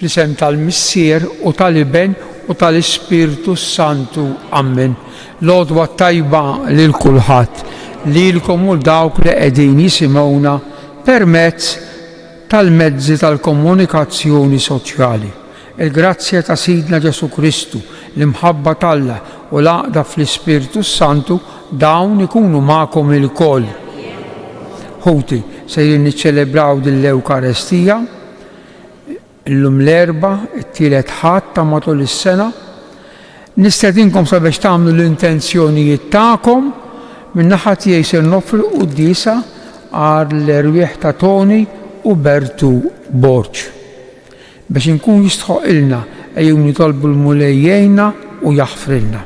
fl-isem tal-Missier u tal-Iben u tal-Ispiritu Santu. Amen. L-għodwa tajba lil kulħadd, lilkom u dawk li qegħdin jisimgħuna permezz tal-mezzi tal-komunikazzjoni soċjali. Il-grazzja ta' Sidna Ġesu Kristu, l-imħabba t'Alla u l-għaqda fl-Ispiritu Santu dawn ikunu magħkom ilkoll. Ħuti sejrin niċċelebraw din-l-Ewkarestija illum l-erba' it-tielet Ħadd ta' matul is-sena. Nistedinkom sabiex tagħmlu l-intenzjonijiet tagħkom min-naħa tiegħi se noffri qudiesa għal l-erwieħ ta' Toni u Bertu Borġ. Biex inkun jistħoqilna ejjew nitolbu l-Mulej jgħinna u jaħfrilna.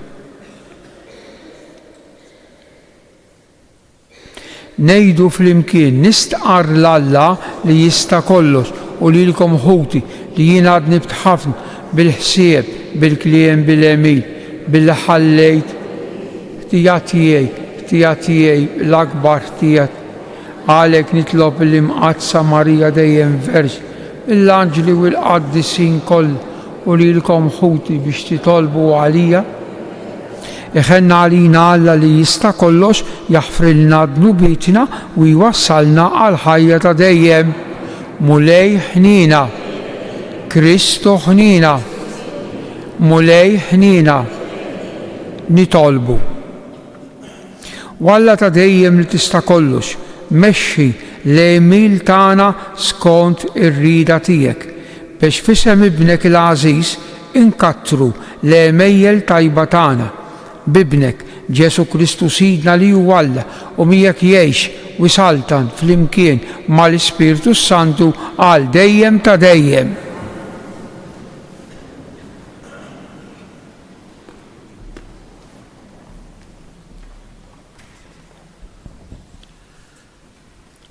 Ngħidu flimkien nistqar l-Alla li jista' kollox u lilkom ħuti li jien għadni btħafna bil-ħsieb, bil-kliem, bil-emil, bil-ħallejt tiegħi l-akbar tiegħek. Għalek nitlob l-imqazza Marija dejjem Verġ, l-anġli u l-qaddisin koll u lilkom ħuti biex titolbu għalija. Iħenna għalina Alla li jista' kollox jaħfrilna dnubitina u jwassalna għal ħajja ta' dejjem. Mulej ħnina, Kristu ħnina, Mulej ħnina, nitolbu. Walla ta' dejjem li tista' kollox, mexxi l-emil tagħna skont ir-rida tiegħek biex fisem ibnek il-għażiż inkattru l-emejjel tajba tagħna bibnek Ġesu Kristu Sidna li hu Alla u miegħek jgħix u saltan flimkien mal-Ispiritu Santu għal dejjem ta' dejjem.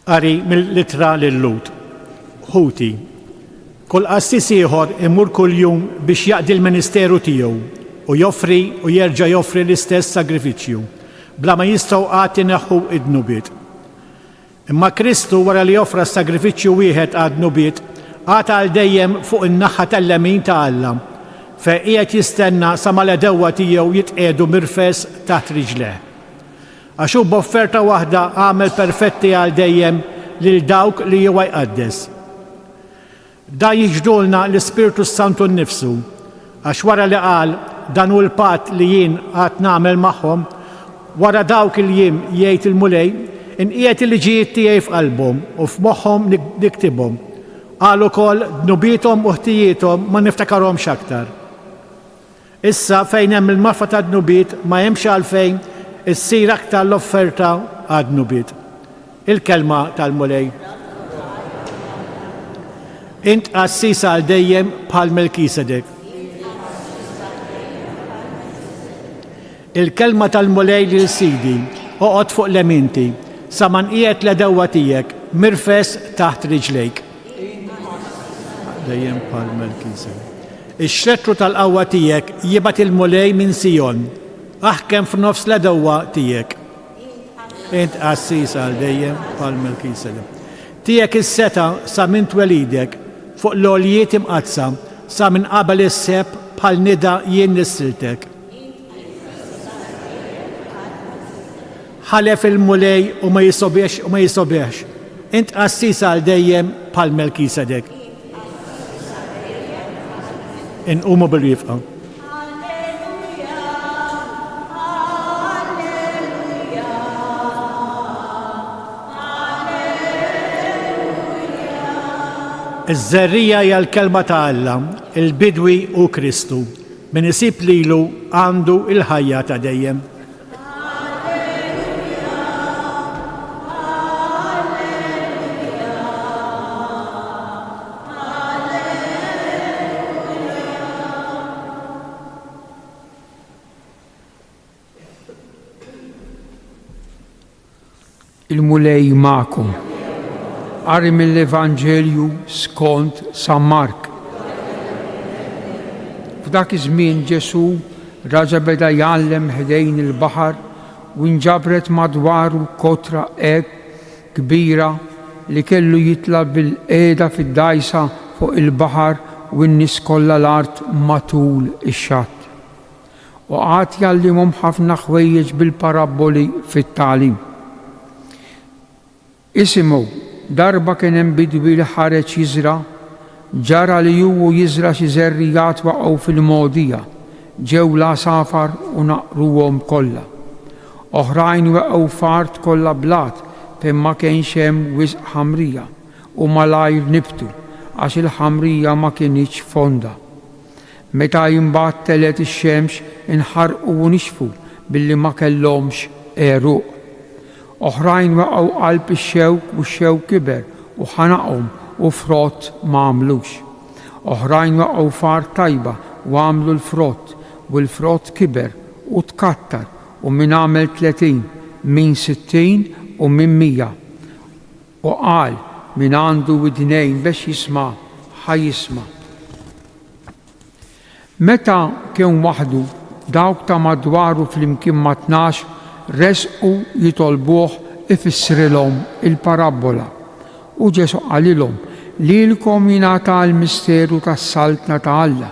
Qari mill-Ittra lil-Lut. Ħuti, kull qassis ieħor imur kuljum biex jaqdi l-ministeru tiegħu u joffri u jerġa' joffri l-istess sagrifiċċju bla ma jistgħu qatt ineħħu id-dnubiet. Imma Kristu wara li joffra sagrifiċċju wieħed għad-dnubiet għata għal dejjem fuq in-naħa tal-lemin ta' Alla fejn qiegħed jistenna sa mal-edewwa tiegħu jitqiegħdu mirfes taħt riġleh. Għax hu b'offerta waħda għamel perfetti għal dejjem lil dawk li huwa jqaddes. Da jiġdulna l-Ispiritu Santu nnifsu, għax wara li qal dan hu l-patt li jien qatt nagħmel magħhom, wara dawk il-jiem jgħid il-Mulej, inqiegħed il-liġijiet tiegħi f'qalbhom u f'moħħhom niktibhom. Qal ukoll dnubietom u ħtijietom ma niftakarhomx aktar. Issa fejn hemm il-marfa ta' dnubiet ma hemmx għalfejn issir aktar l-offerta għad-dnubiet. Il-kelma tal-Mulej. Int qassis għal dejjem bħal Melkisedek. Il-kelma tal-Mulej lil Sidi oqgħod fuq l-eminti sa ma nqiegħed l-edewwa tiegħek mirfes taħt riġlejk. Dejjem bħal Melkisedek. Ix-xrettru tal-qawwa tiegħek jibgħat il-Mulej minn Sijon. Aħkem f'nofs l-edewwa tiegħek. Int qassis għal dejjem bħal Melkisedek. Tiegħek is-seta sa minn twelidek fuq l-għoljiet imqazza sa minn qabel is-seb bħal nida jien nissiltek. Ħalef il-Mulej u ma jisobiex. Int qassis għal dejjem bħal Melkisedek. Inqumu bil-rifqa. Iż-żerrija hija l-kelma ta' Alla, il-bidwi u Kristu. Min isib lilu għandu il-ħajja ta' dejjem. Il-Mulej magħkom. Qari mill-Evanġelju skont San Mark. F'dak iż-żmien Ġesu raġa beda jgħallem ħdejn il-baħar u nġabret madwaru kotra kbira li kellu jitla bil-qiegħda fid-dajsa fuq il-baħar u n-nies kollha l-art matul ix-xatt. U għad jallimhom ħafna ħwejjeġ bil-parabboli fit-tagħlim. Isimgħu, darba kien hemm bidwi li ħareġ jiżra, ġara li hu jiżra xi żerrijat waqgħu fil-mogħdija, ġew l-għasafar u naqruhom kollha. Oħrajn waqgħu f'art kollha blat fejn ma kienx hemm wisq ħamrija u malajr nibtu għax il-ħamrija ma kienx fonda. Meta jinbagħad telet ix-xemx inħarqu u nixfu billi ma kellhomx għeruq. Oħrajn waqgħu qalb ix-xewk u x-xewk kiber u ħanaqhom u frott ma għamlux. Oħrajn waqgħu f'art tajba u għamlu l-frott u l-frott kiber u tkattar u min għamel 30, min 60 u min 100. U qal min għandu widnejn biex jisma' ħajjisma'. Meta kien waħdu dawk ta' madwaru flimkien ma' 12 resqu jitolbuh ifissrilhom il-parabbola. U Ġesu qalilhom lilkom jingħata l-misteru tas-saltna ta' Alla,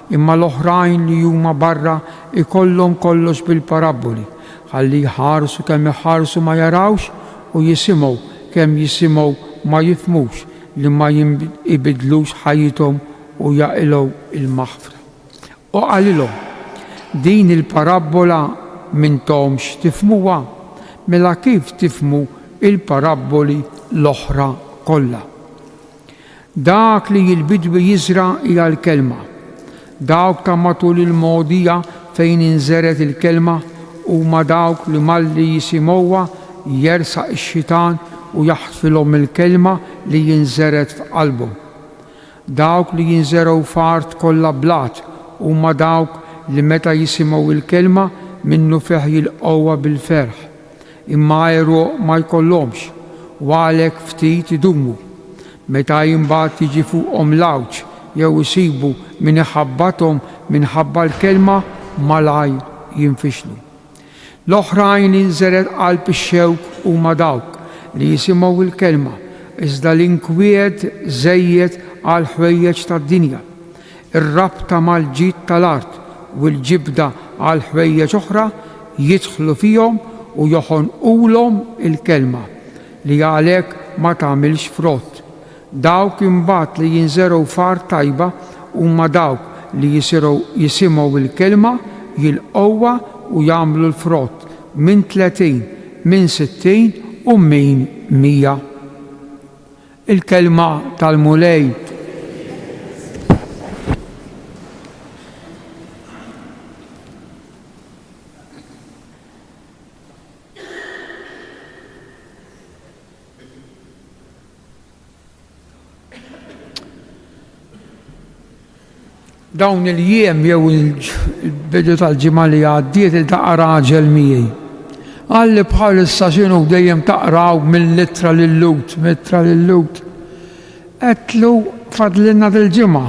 imma l-oħrajn li huma barra ikollhom kollox bil-parabboli, ħalli jħarsu kemm iħarsu ma jarawx u jisimgħu kemm jisimgħu ma jifhmux li ma jibidlux ħajjithom u jaqilgħu il-maħfra. U qalilhom, din il-parabbola m'intomx tifhmuha, mela kif tifhmu il-parabboli l-oħra kollha. Dak li l-bidwi jiżra hija l-kelma. Dawk ta' matul il-mogħdija fejn inżeret il-kelma huma dawk li malli jisimgħuha jersaq ix-xitan u jaħtfilhom il-kelma li jinżeret f'qalbhom. Dawk li jinżerew f'art kollha blat huma dawk li meta jisimgħu il-kelma minnu fih jilqgħuha bil-ferħ, imma għeruq ma jkollhomx u għalhekk ftit idumu. Meta jinbagħad tiġi fuqhom l-għawġ jew isibu min iħabbathom minħabba l-kelma malajr jinfixlu. L-oħrajn li nżeret qalb ix-xewk huma dawk li jisimgħu il-kelma iżda l-inkwiet żejjed għal ħwejjeġ tad-dinja. Ir-rabta mal-ġid tal-art u l-ġibda għal ħwejjeġ oħra jidħlu fihom u joħonqulhom il-kelma li għalhekk ma tagħmilx frott. Dawk imbagħad li jinżerew f'art tajba huma dawk li jisimgħu il-kelma jilqgħuha u jagħmlu l-frott minn 30, minn 60 u minn 100. Il-kelma tal-mulej. Dawn il-jiem jew il-bidu tal-ġimgħa li għaddiet il-taqra raġel miegħi. Għalli bħalissa x'inhu dejjem taqraw mill-littra lill-lut, mitra lill-lut. Qedtlu fadlilna dil-ġimgħa.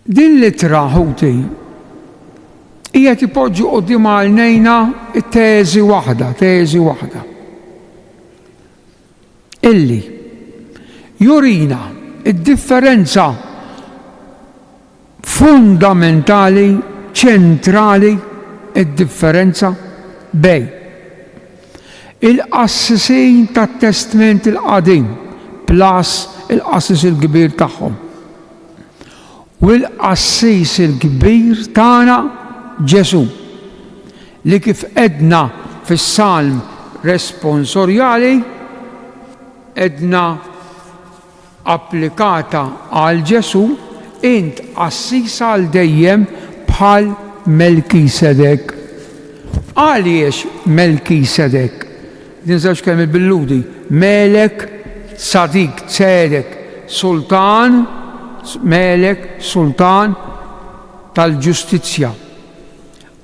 Din littra ħuti hija tipoġġi quddiem għajnejna teżi waħda. Illi jurina id-differenza fundamentali, ċentrali, id-differenza bej il-qassisin tat-Testament il-qadim plus il-qassis il-kbir tagħhom. U l-qassis il-kbir tagħna Ġesu li kif edna fis-Salm responsorjali edna applikata għal Ġesu int qassis għal dejjem bħal Melkisedek. Għaliex Melkisedek? Ninżawx kemm il-billudi. Melek, sadik, tzedek, sultan, melek, sultan tal-ġustizzja.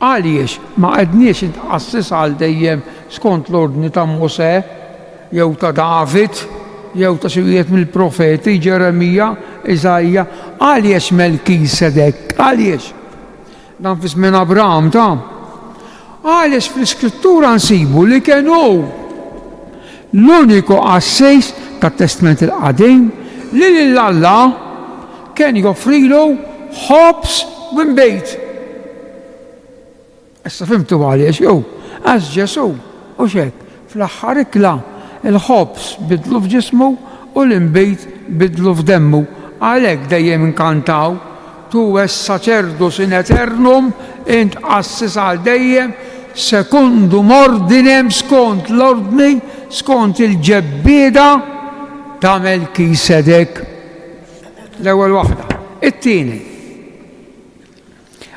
Għaliex ma qedniex int qassis għal dejjem skont l-ordni ta' Mosè jew ta' David jew ta' xi wieħed mill-profeti Ġeremija, Iżajja, għaliex Melkisedek? Għaliex? Dan fi żmien Abraham ta' għaliex fl-Iskrittura nsibu li kienu l-uniku qassis tat-Testament il-qadim Lil-Alla kien joffrilu ħobs minn bejt. Issa fimtu għaliex jew, għax Ġesu u xek, fl-aħħar ikla il-ħobs bidlu f'ġismu u l-imbejt bidlu f'demmu. Għalhekk dejjem inkantaw tu es-saċerdus in eternum int qassis għal dejjem secundum ordinem skont l-ordni skont il-ġebbieda ta' Melkisedek. L-ewwel waħda. It-tieni.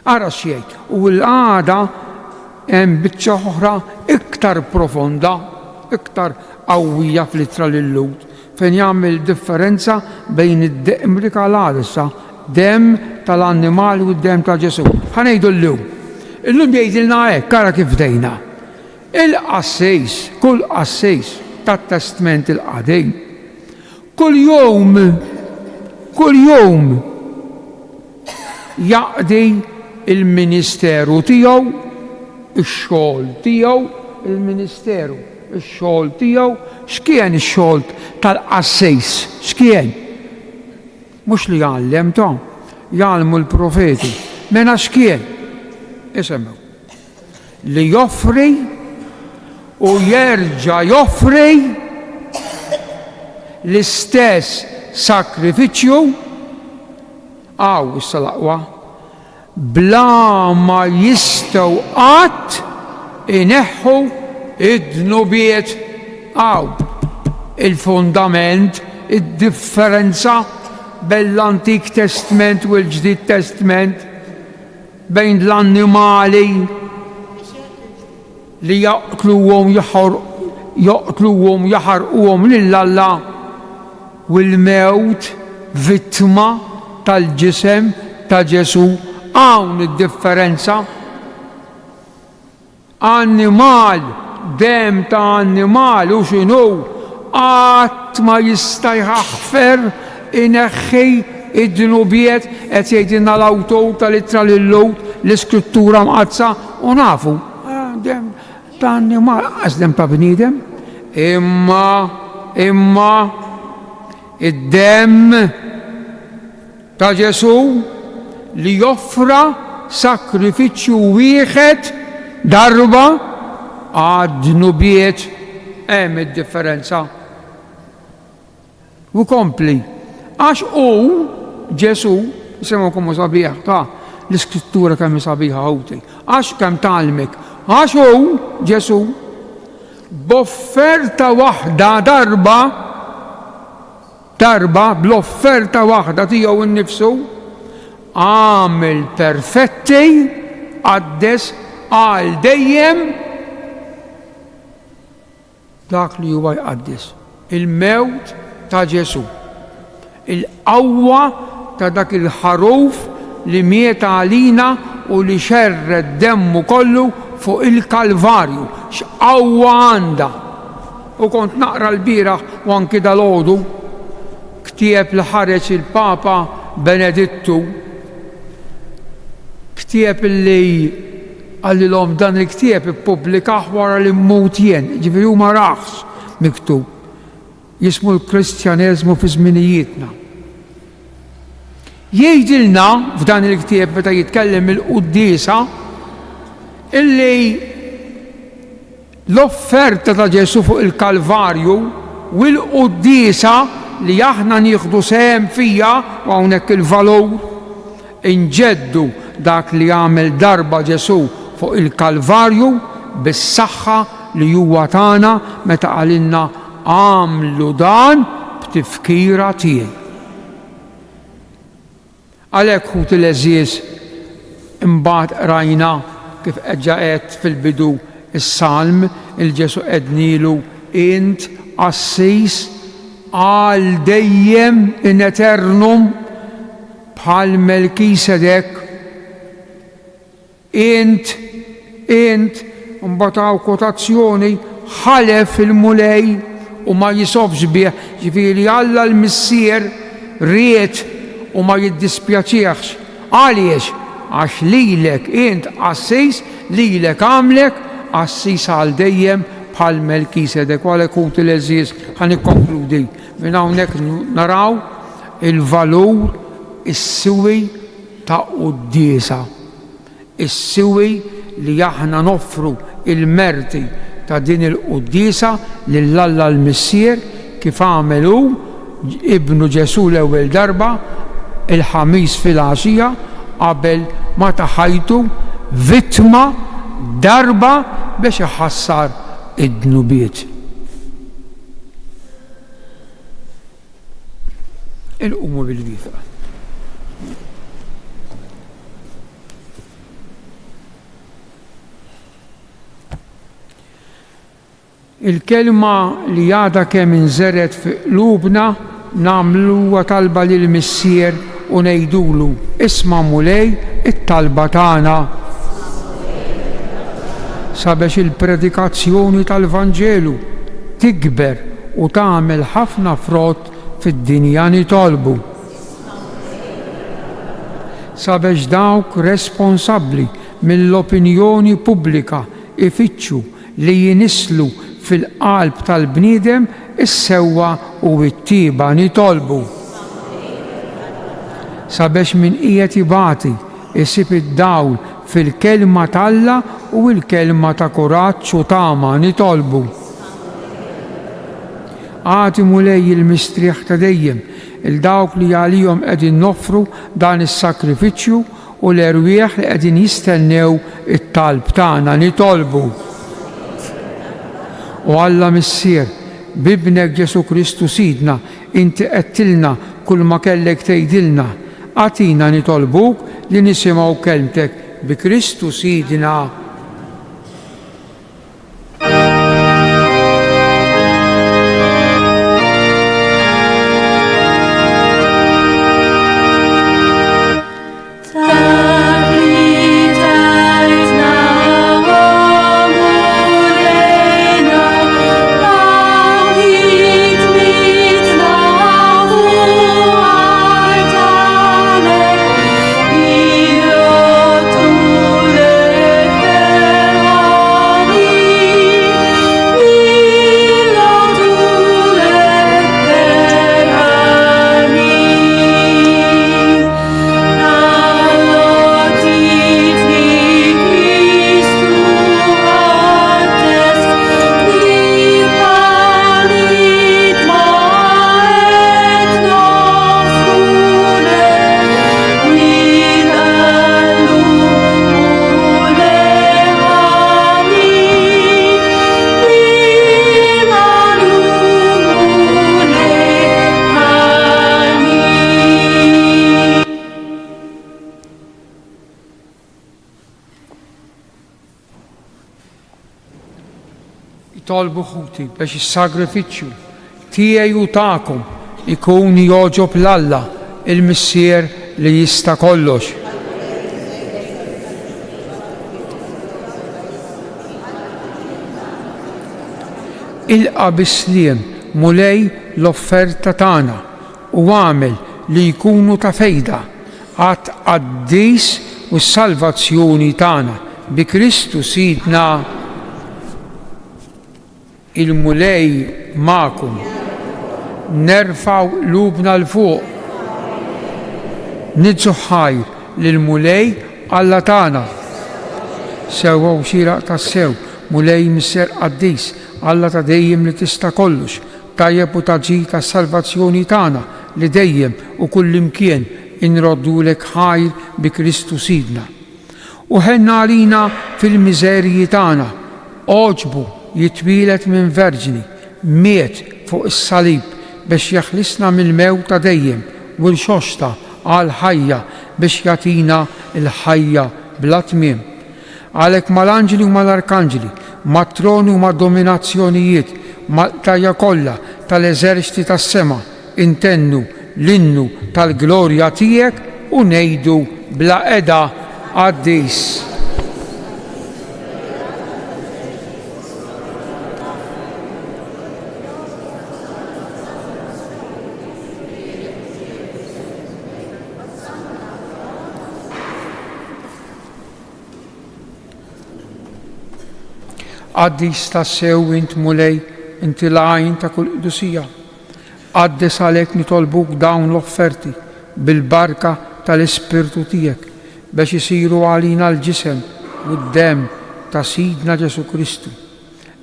Ara xejn u l-għada hemm biċċa oħra iktar profonda, iktar qawwija fl-ittra lill-Lut fejn jagħmel differenza bejn id-demm issa dem tal-annimali u d-dem ta' Ġesu. Ħanejdu llum. Illum jgħidilna hekk ara kif dejna. Il-qassejs, kull qassejs tat-Testament il-qadejm, kull jum jaqdi il-ministeru tiegħu, ix-xogħol tiegħu, il-ministeru, ix-xogħol tiegħu, x'kien ix-xogħol tal-qassejs, x'kien? Mhux li jgħallem ta' jgħallmu l-profeti, mena x'kien? Isemmew. Li joffri u jerġa' joffri l-istess sakrifiċċju issa l-aqwa bla ma jistgħu qatt ineħħu id-dnubiet il-fundament, id-differenza bejn l-Antik Testament u l-Ġdid Testament, bejn l-annimali li jaqtluhom jaħarquhom lill-Alla u l-mewt vittma tal-ġisem ta' Ġesu. Hawn id-differenza. Annimal, dem ta' annimal u x'inhu qatt ma jista' jħaħfer ineħħi id-dnubiet qed jgħidilna l-awtur tal-ittra lill-Lut l-iskrittura mqazza u nafu dem ta' annimal qas dem ta' bniedem imma id-dem ta' Ġesu li joffra sakrifiċċju wieħed darba għad-dnubiet hemm id-differenza. U kompli, għax Ġesu, semmukom sabiħ ta' l-iskrittura kemm sabiħa ħawti, għax kemm talmek, għax Ġesu b'offerta waħda darba bl-offerta waħda tiegħu innifsu għamel perfetti għaddes għal dejjem dak li huwa jqaddis il-mewt ta' Ġesu, il-qawwa ta' dak il-ħaruf li miet għalina u li xerred demmu kollu fuq il-Kalvarju, x'qawwa għandha. U kont naqra l-bieraħ u anki dal-għodu ktieb li ħareġ il-Papa Benedittu, ktieb li għallilhom dan il-ktieb ippubblikah wara li mmut jien, ġifieri huma raħx miktub. Jismu l-Kristjaneżmu fi żminijietna. Jgħidilna f'dan il-ktieb meta jitkellem il-Quddiesa illi l-offerta ta' Ġesu fuq il-Kalvarju u l-Quddiesa li aħna nieħdu sehem fija u hawnhekk il-valur inġeddu dak li għamel darba Ġesu fuq il-Kalvarju bis-saħħa li huwa tagħna meta qalilna għamlu dan b'tifkira tiegħi. Għalhekk ħut il-eżiż imbagħad rajna kif qed fil-bidu is-salm il-Ġesu qednilu int qassis għal dejjem in eternum bħal Melkisedek. Int mbagħad kotazzjoni ħalef il-mulej u ma jisobx bih, ġifieri Alla l-Missier ried u ma jiddispjaċihx. Għaliex? Għax lilek int qassis, lilek għamlek qassis għal dejjem bħal Melkisedek. Għalhekk ħut il-eżiż ħanikkonkludi. Minn hawnhekk naraw il-valur is-siwi ta' qudiesa. Is-siwi li aħna noffru il-merti ta' din il-qudiesa lill-Alla l-Missier kif għamelu ibnu Ġesu l-ewwel darba il-ħamis fil-għaxija qabel ma taħajtu vittma darba biex iħassar id-dnubiet. Il-qumu bil-wifqa. Il-kelma li għada kemm inżeret fi qlubna nagħmluha talba lil Missier u ngħidulu isma' mulej it-talba tagħna sabiex il-predikazzjoni tal-Vanġelu tikber u tagħmel ħafna frott fid-dinja nitolbu. Sabiex dawk responsabbli mill-opinjoni pubblika ifittxu li jinislu fil-qalb tal-bniedem is-sewwa u t-tieba nitolbu. Sabiex min qiegħed ibati isib id-dawl fil-kelma tal-Alla u l-kelma ta' kuraġġ u tama nitolbu. Għati mulej il-mistrieħ ta' dejjem il-dawk li għalihom qegħdin noffru dan is-sakrifiċċju u l-erwieħ li qegħdin jistennew it-talb tagħna nitolbu. U Alla Missier, bibnek Ġesu Kristu Sidna, inti qedtilna kull ma kellek tgħidilna, għatina nitolbuk li nisimgħu kelmtek bi Kristu Sidna. Tolbu ħuti biex is-sagrifiċċju tiegħi u tagħkom ikun jogħġob l-Alla il-Missier li jista' kollox. Ilqa' bis-sliem mulej l-offerta tagħna u għamel li jkunu ta' fejda għad qaddis u s-salvazzjoni tagħna bi Kristu Sidna. Il-mulej ma'kum, nerfaw lubna l-fuq, nidżu ħajr lil-mulej Alla tagħna. Sewwa u xieraq tas-sew, mulej Missier qaddis, Alla ta' dejjem li tista' kollox, tajjeb u taġi tas-salvazzjoni tagħna li dejjem u kullimkien inroddulek ħajr bi Kristu Sidna. U ħenna għalina fil-miżerji tagħna, oġbu jitwilet minn verġni, miet fuq is-salib biex jaħlisna mill-mew ta' dejjem u l-xosta għal ħajja biex jatina il-ħajja bla tmiem. Għalhekk mal-anġeli u mal-arkanġeli, mat-troni u mad-dominazzjonijiet, mal-tajja kollha tal-eżerċiti tas-sema intennu l-innu tal-glorja tiegħek u ngħidu bla qeda qaddis. Qaddis tassew int mulej inti l-għajn ta' kull qdusija. Qaddes għalhekk nitolbuk dawn l-offerti bil-barka tal-Ispirtu tiegħek biex isiru għalina l-ġisem u d-dem ta' Sidna Ġesu Kristu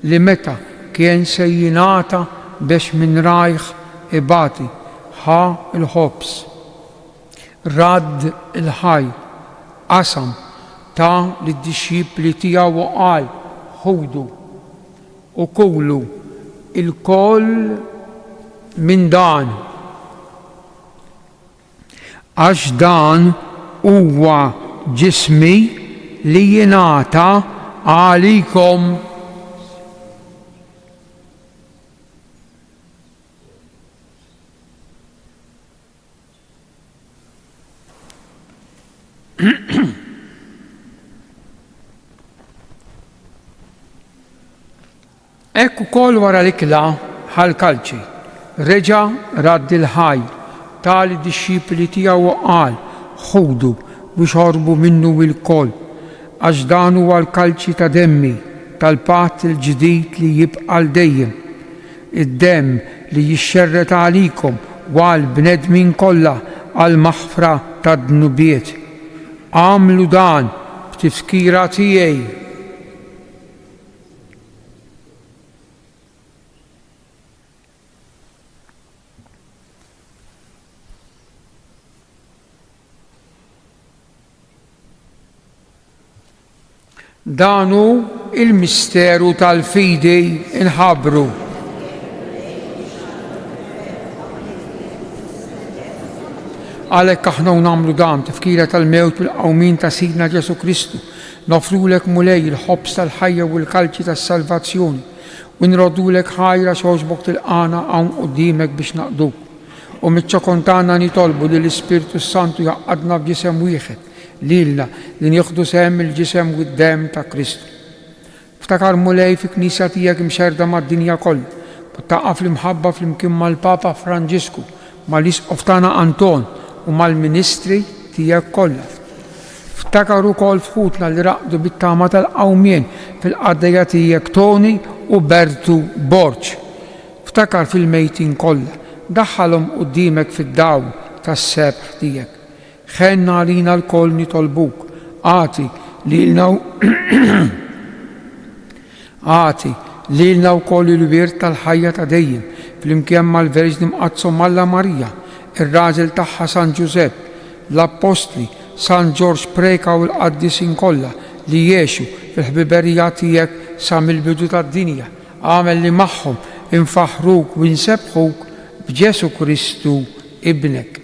li meta kien se jingħata biex minn rajħ ibati ħa il-ħobs, radd il-ħaj, qasam ta' lid-dixxipli tiegħu u qal ħudu u kulu il-koll minn dan għax dan huwa ġismi li jingħata għalikom. Ekku kol wara l-ikla ħal-kalċi, reġa radd il-ħaj tali disċipli tiegħu qal ħudu biex ħorbu minnu il-kol għax dan huwa l-kalċi ta' demmi tal-patt il-ġdid li jibqa' dejjem, id-demm li jixxerret għalikom u għall-bnedmin kollha għall-maħfra tad-dnubiet. Għamlu dan b'tifkira tiegħi. Danu il-misteru tal-fidi inħabru. Għalhekk aħna nagħmlu dan tifkira tal-mewt bil-qawmin ta' Sidna Ġesu Kristu, nofrulek mulej il-ħobs tal-ħajja u l-kalċi tas-salvazzjoni u nrodulek ħajra xogħġbok tilqana hawn quddiemek biex naqduk. U miċ-ċokontana nitolbu li l-Ispirtu Santu jaqadna b'ġisem wieħed lilna li nieħdu sehem il-ġisem u d-dem ta' Kristu. Ftakar mulej fi knisja tiegħek imxerda mad-dinja kollha, taqqa fl-imħabba flimkien mal-Papa Franġisku, mal-Isqof tagħna Anton u mal-ministri tiegħek kollha. Ftakar ukoll fħutna li raqdu bit-tama tal-qawmien fil-qaddejja tiegħek Toni u Bertu Borċ. Ftakar fil-mejtin kollha, daħħalhom quddiemek fid-dawl tas-sebħ tiegħek. Ħenna għalina l-koll nitolbuk, għati lilna wkoll il-wirt tal-ħajja ta' dejjem fl-imkien mal-Verġni Mqazzo Malla Marija, ir-raġel tagħha San Ġusepp, l-Apostli, San Ġorġ Preka u l-qaddisin kollha li jgħixu fil-ħbiberija tiegħek sa mill-bidu tad-dinja. Għamel li magħhom infaħruk u nsebħuk b'Ġesu Kristu ibnek.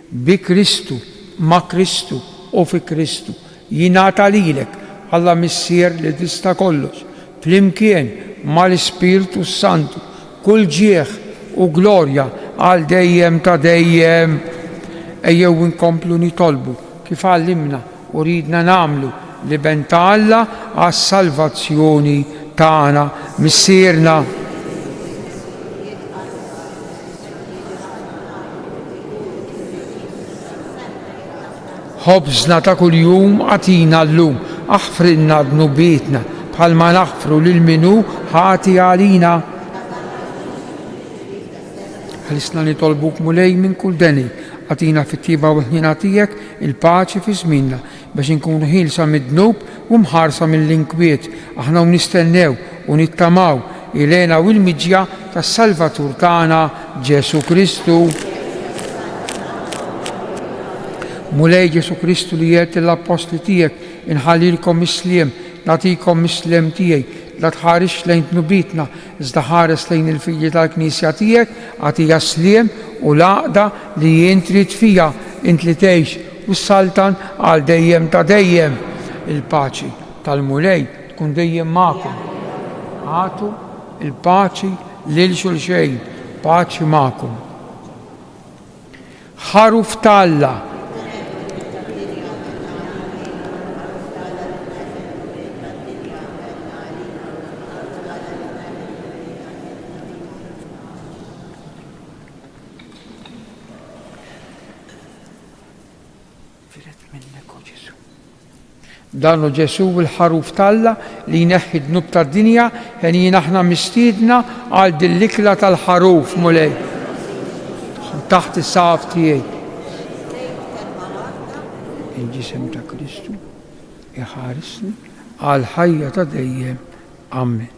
Bi Kristu, ma' Kristu u fi Kristu jingħata lilek Alla Missier li tista' kollox flimkien mal-Ispirtu Santu kull ġieħ u glorja għal dejjem ta' dejjem. Ejjew inkomplu nitolbu kif għallimna u ridna nagħmlu li ben ta' Alla għas-salvazzjoni tagħna missierna. Ħobżna ta' kuljum għatina llum, aħfrinna dnubietna bħalma naħfru lil minu ħati għalina. Ħalisna nitolbuk mulej minn kull deni, għatina fit-tiba u ħnina tiegħek il-paċi fi żminna biex inkunu ħilsa mid-dnub u mħarsa mill-inkwiet. Aħna nistennew u nittamaw ilena u l-miġja tas-Salvatur tagħna Ġesu Kristu. Mulej Ġesu Kristu li jgħid l-Apostli tiegħek inħallilkom misliem, nagħtikom misliem tiegħi, la tħarix lejn tnubietna, iżda ħares lejn il-figli tal-Knisja tiegħek, għatija sliem u laqda li jien trid fija int li tgħix u s-saltan għal dejjem ta' dejjem. Il-paċi tal-mulej tkun dejjem magħkom. Għatu il-paċi lil xulxejn, paċi magħkom. Ħaruf tal-Alla. Dannu Ġesu il-ħaruf tal-Alla li jneħħi d-dnub tad-dinja ħen aħna mistiedna għal din l-ikla tal-ħaruf mulej. taħt is-saqaf tiegħi. Il-ġisem ta' Kristu iħarisni għal ħajja ta' dejjem. Amen.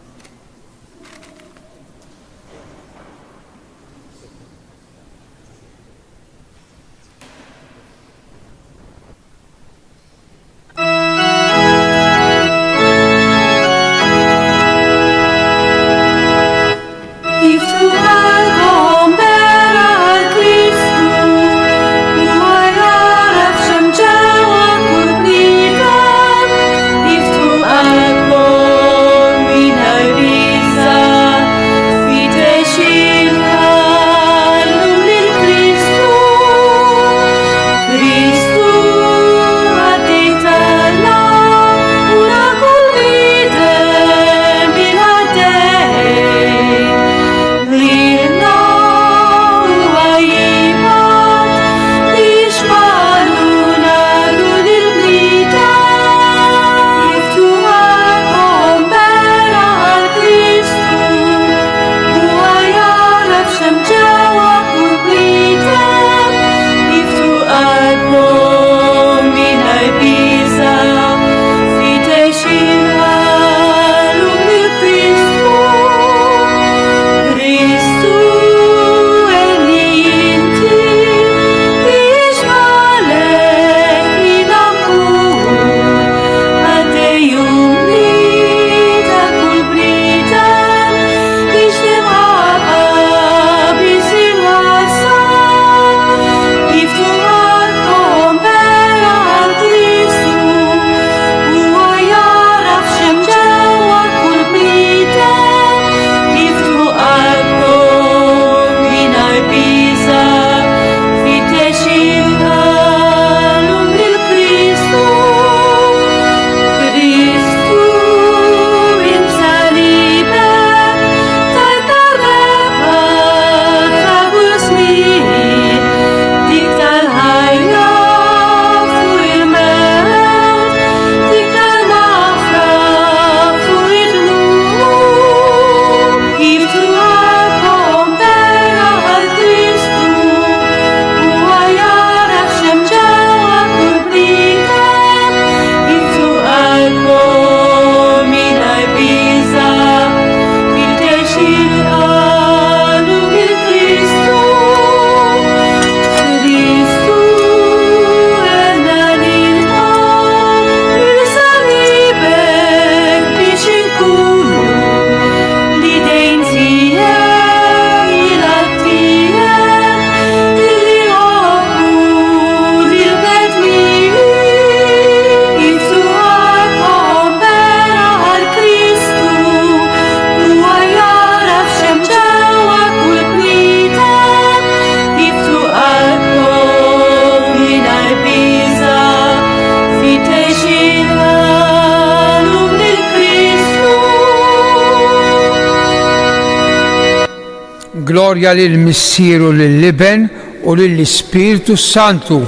Glorja lil Missieru lill-Iben u lill-Ispiritu Santu.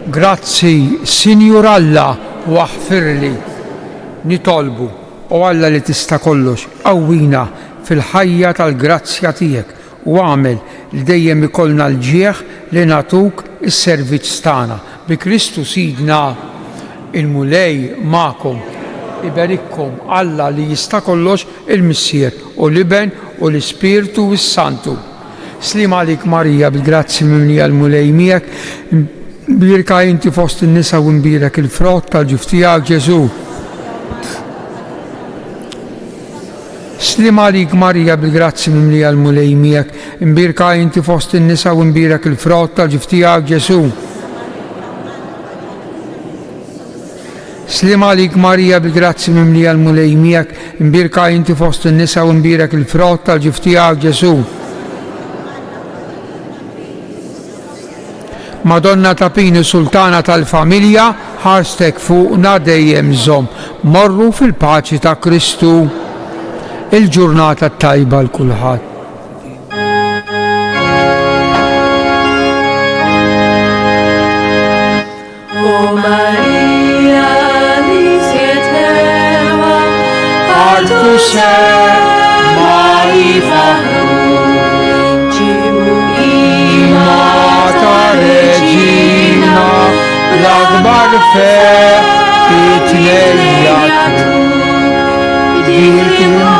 Grazzi, Sinjur Alla, waħfirli. Nitolbu, u Alla li tista' kollox, qawwina fil-ħajja tal-grazzja tiegħek u għamel li dejjem ikollna l-ġieħ li natuk is-servizz tagħna. Bi Kristu Sidna, il-mulej magħkom. Iberikkom Alla li jista' kollox, il-Missier u l-Iben u l-Ispiritu Santu. Slim għalik Marija bil-grazzi mimlija l-mulej miegħek, birka inti fost in-nisa u mbirek il-frott tal-ġuf tiegħek Ġesu. Slim għalik Marija bil-grazzi mimlija l-mulej miegħek, imbirka inti fost in-nisa u mbirek il-frott tal-ġuf tiegħek Ġesu. Slim għalik Marija bil-grazzi mimlija l-mulej miegħek, imbirka inti fost in-nisa u mbirek il-frott tal-ġuf tiegħek Ġesu. Madonna Tapini, Sultana tal-Familja, ħarstek fuqna dejjem żomm. Morru fil-paċi ta' Kristu. Il-ġurnata tajba l-kulħadd. O Maria, Altu se, Maria, il